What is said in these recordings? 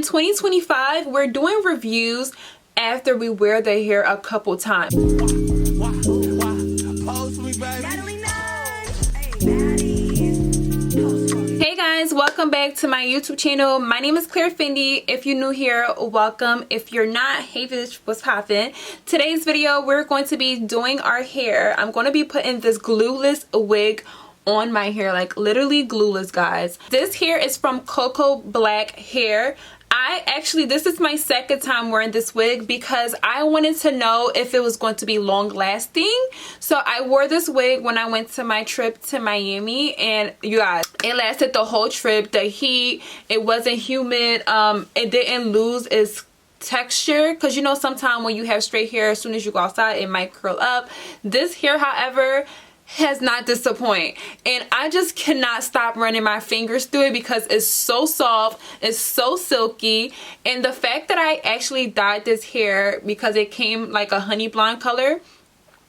In 2025, we're doing reviews after we wear the hair a couple times. Hey guys, welcome back to my YouTube channel. My name is ClaireFendy. If you're new here, welcome. If you're not, hey bitch, what's poppin'? Today's video, we're going to be doing our hair. I'm going to be putting this glueless wig on my hair, like literally glueless, guys. This hair is from CoCoBlack Hair. This is my second time wearing this wig because I wanted to know if it was going to be long lasting. So I wore this wig when I went to my trip to Miami, and you guys, it lasted the whole trip. The heat, it wasn't humid, it didn't lose its texture, because you know sometimes when you have straight hair, as soon as you go outside it might curl up. This hair, however, has not disappointed, and I just cannot stop running my fingers through it because it's so soft, it's so silky. And the fact that I actually dyed this hair because it came like a honey blonde color,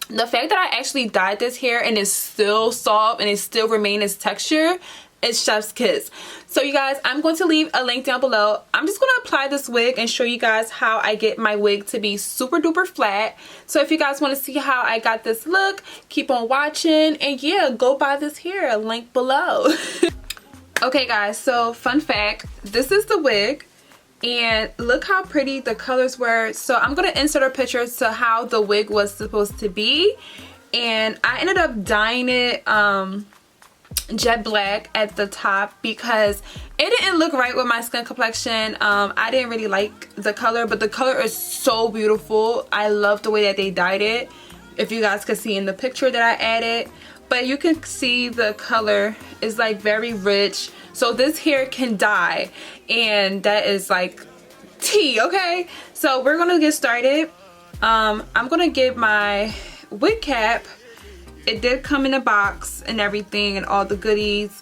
the fact that I actually dyed this hair and it's still soft and it still remains its texture, it's chef's kiss. So you guys, I'm going to leave a link down below. I'm just going to apply this wig and show you guys how I get my wig to be super duper flat. So if you guys want to see how I got this look, keep on watching, and yeah, go buy this hair, link below. Okay guys, so fun fact, this is the wig, and look how pretty the colors were. So I'm going to insert a picture to how the wig was supposed to be, and I ended up dyeing it jet black at the top because it didn't look right with my skin complexion. I didn't really like the color, but the color is so beautiful. I love the way that they dyed it, if you guys could see in the picture that I added. But you can see the color is like very rich, so this hair can dye, and that is like tea. Okay, so we're gonna get started. I'm gonna get my wig cap. It did come in a box and everything and all the goodies.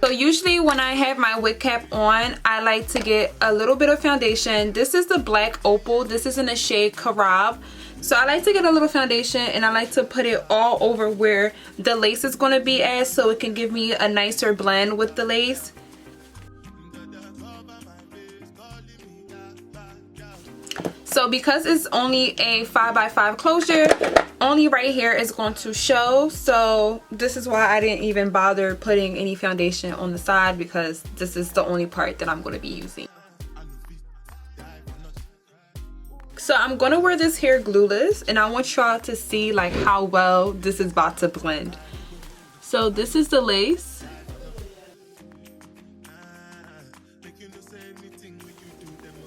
So usually when I have my wig cap on, I like to get a little bit of foundation. This is the black opal. This is in the shade Carab. So I like to get a little foundation, and I like to put it all over where the lace is going to be at, so it can give me a nicer blend with the lace. So because it's only a 5x5 closure, only right here is going to show. So this is why I didn't even bother putting any foundation on the side, because this is the only part that I'm going to be using. So I'm going to wear this hair glueless, and I want y'all to see like how well this is about to blend. So this is the lace.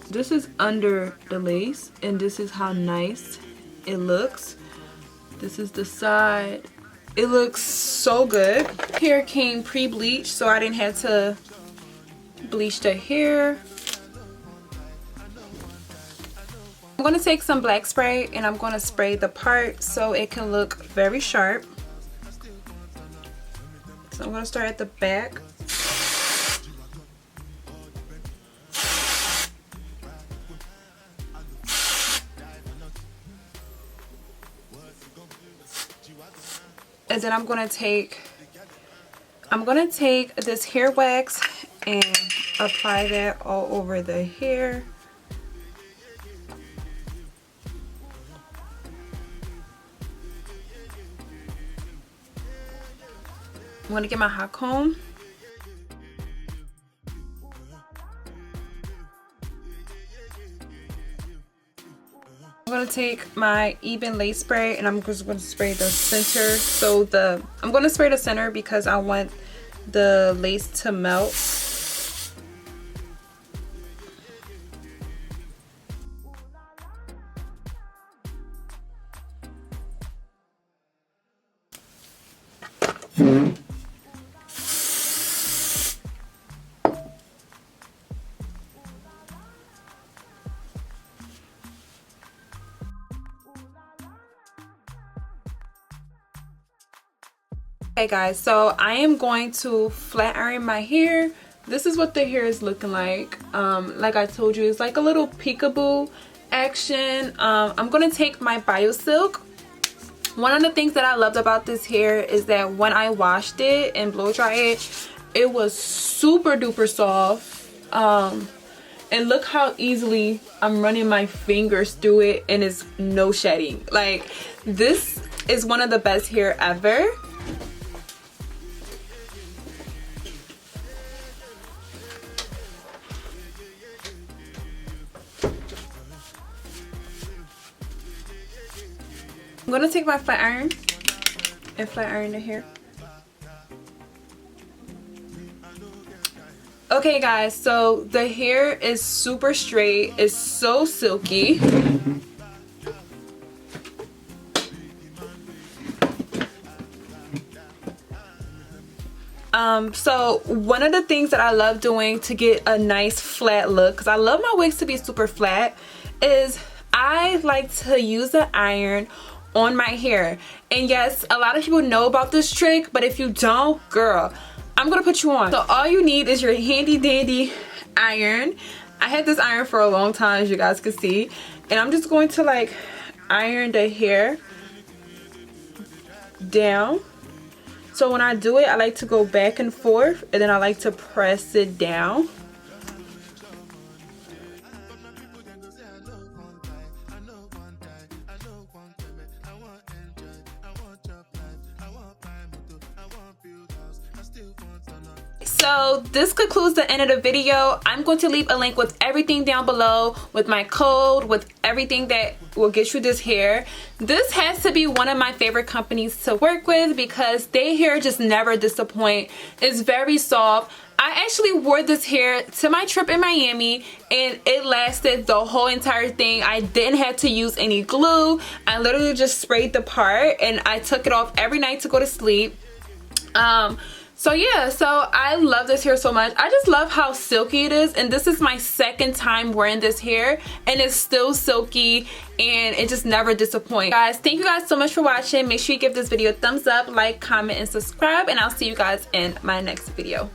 This is under the lace, and this is how nice it looks. This is the side. It looks so good. Hair came pre-bleached, so I didn't have to bleach the hair. I'm going to take some black spray, and I'm going to spray the part so it can look very sharp. So I'm going to start at the back. And then I'm gonna take this hair wax and apply that all over the hair. I'm gonna get my hot comb. I'm going to take my even lace spray, and I'm just going to spray the center. So I'm going to spray the center because I want the lace to melt. Hey guys, so I am going to flat iron my hair. This is what the hair is looking like. Like I told you, it's like a little peekaboo action. I'm gonna take my BioSilk. One of the things that I loved about this hair is that when I washed it and blow dry it, It was super duper soft. And look how easily I'm running my fingers through it and it's no shedding. Like, this is one of the best hair ever. I'm gonna take my flat iron and flat iron the hair. Okay guys, so the hair is super straight. It's so silky. So one of the things that I love doing to get a nice flat look, because I love my wigs to be super flat, is I like to use the iron on my hair. And yes, a lot of people know about this trick, but if you don't, girl, I'm gonna put you on. So all you need is your handy dandy iron. I had this iron for a long time, as you guys can see, and I'm just going to like iron the hair down. So when I do it, I like to go back and forth, and then I like to press it down. So this concludes the end of the video. I'm going to leave a link with everything down below, with my code, with everything that will get you this hair. This has to be one of my favorite companies to work with because their hair just never disappoint. It's very soft. I actually wore this hair to my trip in Miami and it lasted the whole entire thing. I didn't have to use any glue. I literally just sprayed the part and I took it off every night to go to sleep. So yeah, so I love this hair so much. I just love how silky it is, and this is my second time wearing this hair and it's still silky and it just never disappoints. Guys, thank you guys so much for watching. Make sure you give this video a thumbs up, like, comment, and subscribe, and I'll see you guys in my next video.